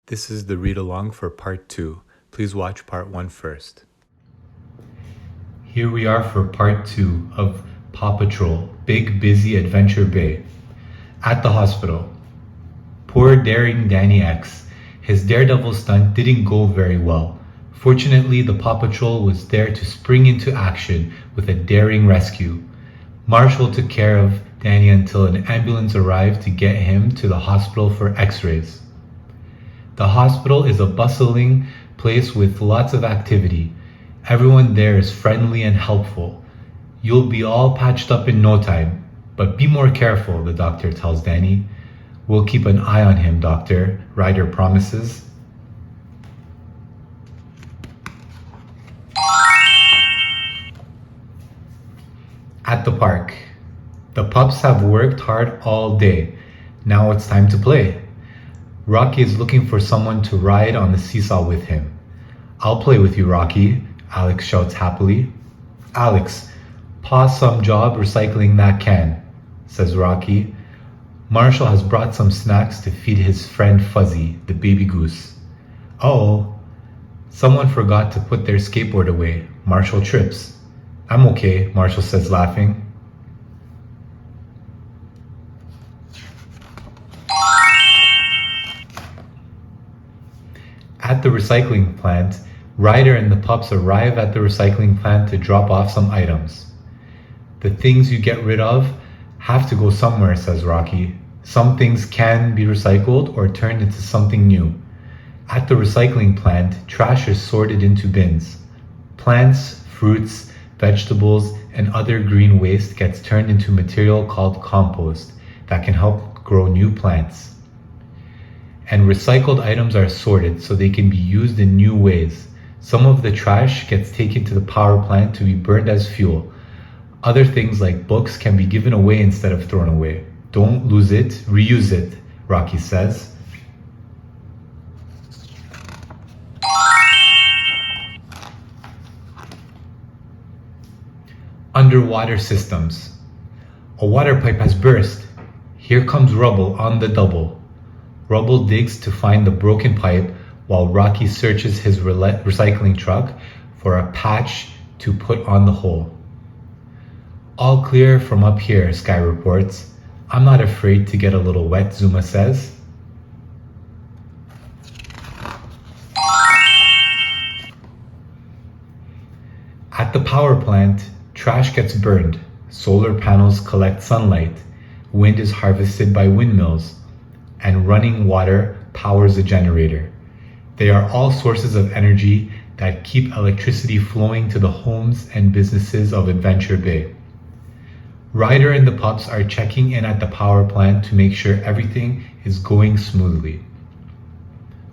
This is the read-along for part 2. Please watch part 1 first. Here we are for part 2 of PAW Patrol, Big Busy Adventure Bay. At the hospital. Poor daring Danny X. His daredevil stunt didn't go very well. Fortunately, the PAW Patrol was there to spring into action with a daring rescue. Marshall took care of Danny until an ambulance arrived to get him to the hospital for x-rays. The hospital is a bustling place with lots of activity. Everyone there is friendly and helpful. You'll be all patched up in no time, but be more careful, the doctor tells Danny. We'll keep an eye on him, Doctor, Ryder promises. At the park. The pups have worked hard all day. Now it's time to play. Rocky is looking for someone to ride on the seesaw with him. I'll play with you, Rocky, Alex shouts happily. Alex, pause some job recycling that can, says Rocky. Marshall has brought some snacks to feed his friend Fuzzy, the baby goose. Oh, someone forgot to put their skateboard away. Marshall trips. I'm okay, Marshall says, laughing. At the recycling plant, Ryder and the pups arrive at the recycling plant to drop off some items. The things you get rid of have to go somewhere, says Rocky. Some things can be recycled or turned into something new. At the recycling plant, trash is sorted into bins. Plants, fruits, vegetables, and other green waste gets turned into material called compost that can help grow new plants. And recycled items are sorted so they can be used in new ways. Some of the trash gets taken to the power plant to be burned as fuel. Other things like books can be given away instead of thrown away. Don't lose it, reuse it, Rocky says. Underwater systems. A water pipe has burst. Here comes Rubble on the double. Rubble digs to find the broken pipe while Rocky searches his recycling truck for a patch to put on the hole. All clear from up here, Sky reports. I'm not afraid to get a little wet, Zuma says. At the power plant, trash gets burned. Solar panels collect sunlight. Wind is harvested by windmills. And running water powers a generator. They are all sources of energy that keep electricity flowing to the homes and businesses of Adventure Bay. Ryder and the pups are checking in at the power plant to make sure everything is going smoothly.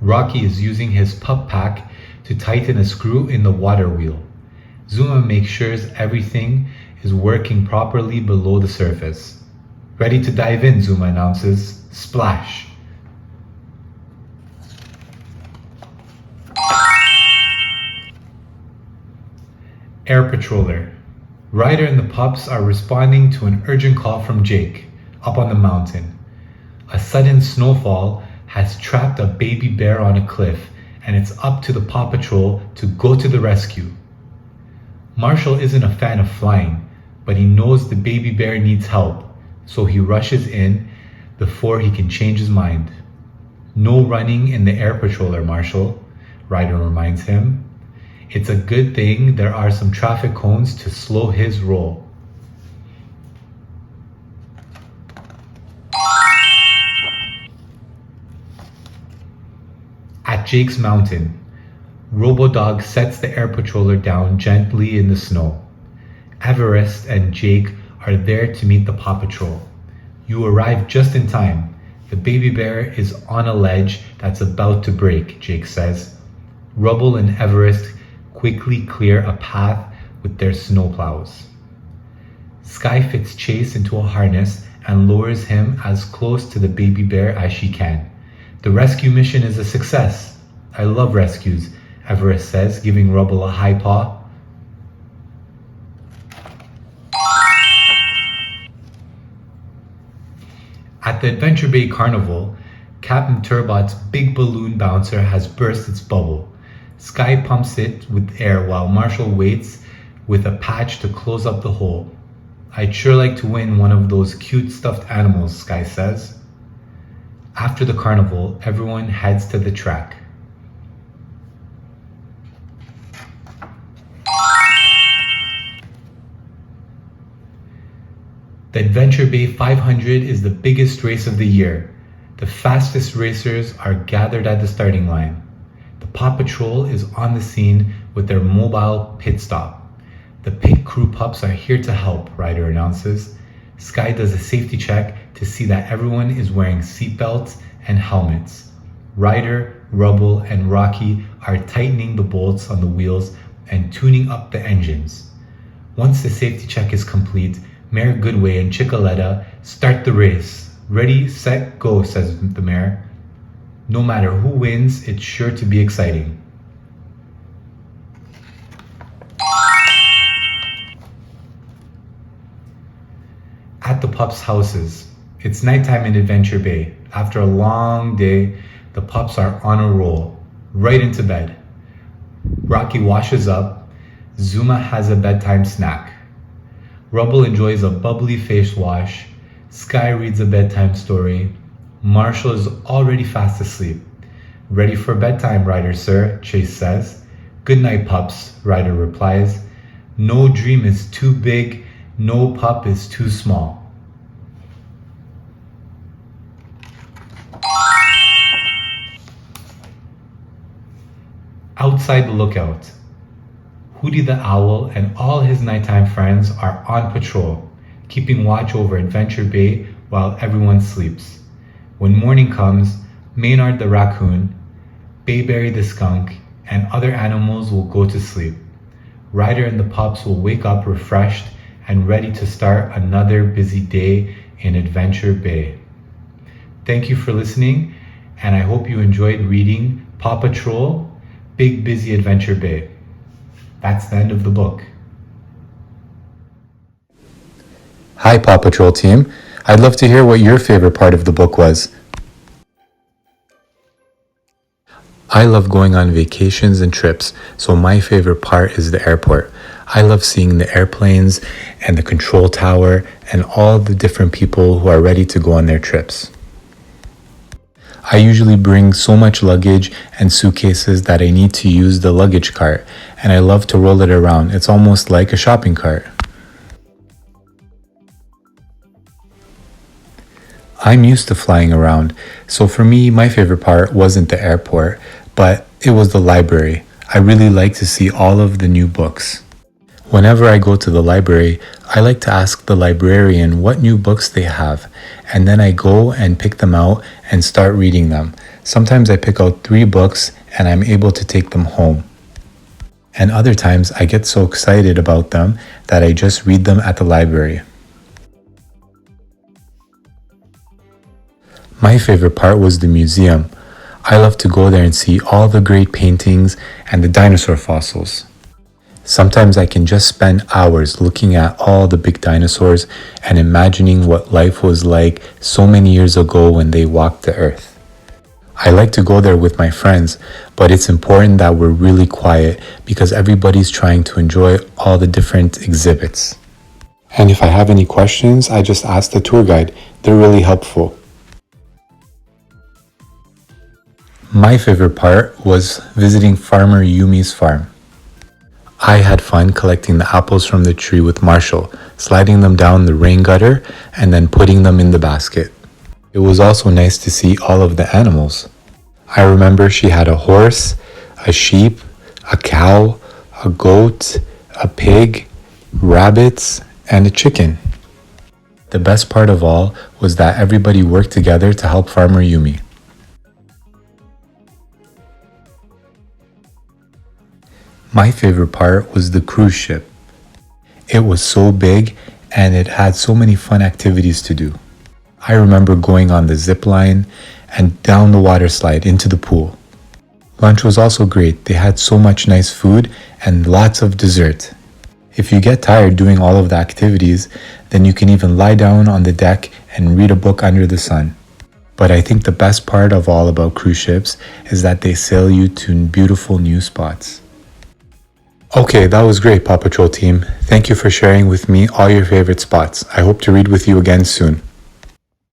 Rocky is using his pup pack to tighten a screw in the water wheel. Zuma makes sure everything is working properly below the surface. Ready to dive in, Zuma announces. Splash! Air Patroller. Ryder and the pups are responding to an urgent call from Jake, up on the mountain. A sudden snowfall has trapped a baby bear on a cliff, and it's up to the PAW Patrol to go to the rescue. Marshall isn't a fan of flying, but he knows the baby bear needs help, so he rushes in before he can change his mind. No running in the Air Patroller, Marshall, Ryder reminds him. It's a good thing there are some traffic cones to slow his roll. At Jake's mountain, Robodog sets the Air Patroller down gently in the snow. Everest and Jake are there to meet the PAW Patrol. You arrive just in time. The baby bear is on a ledge that's about to break, Jake says. Rubble and Everest quickly clear a path with their snowplows. Sky fits Chase into a harness and lowers him as close to the baby bear as she can. The rescue mission is a success. I love rescues, Everest says, giving Rubble a high paw. At the Adventure Bay Carnival, Captain Turbot's big balloon bouncer has burst its bubble. Sky pumps it with air while Marshall waits with a patch to close up the hole. I'd sure like to win one of those cute stuffed animals, Sky says. After the carnival, everyone heads to the track. The Adventure Bay 500 is the biggest race of the year. The fastest racers are gathered at the starting line. The PAW Patrol is on the scene with their mobile pit stop. The pit crew pups are here to help, Ryder announces. Sky does a safety check to see that everyone is wearing seatbelts and helmets. Ryder, Rubble, and Rocky are tightening the bolts on the wheels and tuning up the engines. Once the safety check is complete, Mayor Goodway and Chickaletta start the race. Ready, set, go, says the mayor. No matter who wins, it's sure to be exciting. At the pups' houses. It's nighttime in Adventure Bay. After a long day, the pups are on a roll, right into bed. Rocky washes up. Zuma has a bedtime snack. Rubble enjoys a bubbly face wash. Sky reads a bedtime story. Marshall is already fast asleep. Ready for bedtime, Ryder, sir, Chase says. Good night, pups, Ryder replies. No dream is too big, no pup is too small. Outside the lookout, Hootie the Owl and all his nighttime friends are on patrol, keeping watch over Adventure Bay while everyone sleeps. When morning comes, Maynard the Raccoon, Bayberry the Skunk, and other animals will go to sleep. Ryder and the pups will wake up refreshed and ready to start another busy day in Adventure Bay. Thank you for listening, and I hope you enjoyed reading PAW Patrol, Big Busy Adventure Bay. That's the end of the book. Hi, PAW Patrol team. I'd love to hear what your favorite part of the book was. I love going on vacations and trips, so my favorite part is the airport. I love seeing the airplanes and the control tower and all the different people who are ready to go on their trips. I usually bring so much luggage and suitcases that I need to use the luggage cart, and I love to roll it around. It's almost like a shopping cart. I'm used to flying around, so for me, my favorite part wasn't the airport, but it was the library. I really like to see all of the new books. Whenever I go to the library, I like to ask the librarian what new books they have, and then I go and pick them out and start reading them. Sometimes I pick out 3 books and I'm able to take them home. And other times I get so excited about them that I just read them at the library. My favorite part was the museum. I love to go there and see all the great paintings and the dinosaur fossils. Sometimes I can just spend hours looking at all the big dinosaurs and imagining what life was like so many years ago when they walked the earth. I like to go there with my friends, but it's important that we're really quiet because everybody's trying to enjoy all the different exhibits. And if I have any questions, I just ask the tour guide. They're really helpful. My favorite part was visiting Farmer Yumi's farm. I had fun collecting the apples from the tree with Marshall, sliding them down the rain gutter and then putting them in the basket. It was also nice to see all of the animals. I remember she had a horse, a sheep, a cow, a goat, a pig, rabbits, and a chicken. The best part of all was that everybody worked together to help Farmer Yumi. My favorite part was the cruise ship. It was so big and it had so many fun activities to do. I remember going on the zip line and down the water slide into the pool. Lunch was also great. They had so much nice food and lots of dessert. If you get tired doing all of the activities, then you can even lie down on the deck and read a book under the sun. But I think the best part of all about cruise ships is that they sail you to beautiful new spots. Okay, that was great, PAW Patrol team. Thank you for sharing with me all your favorite spots. I hope to read with you again soon.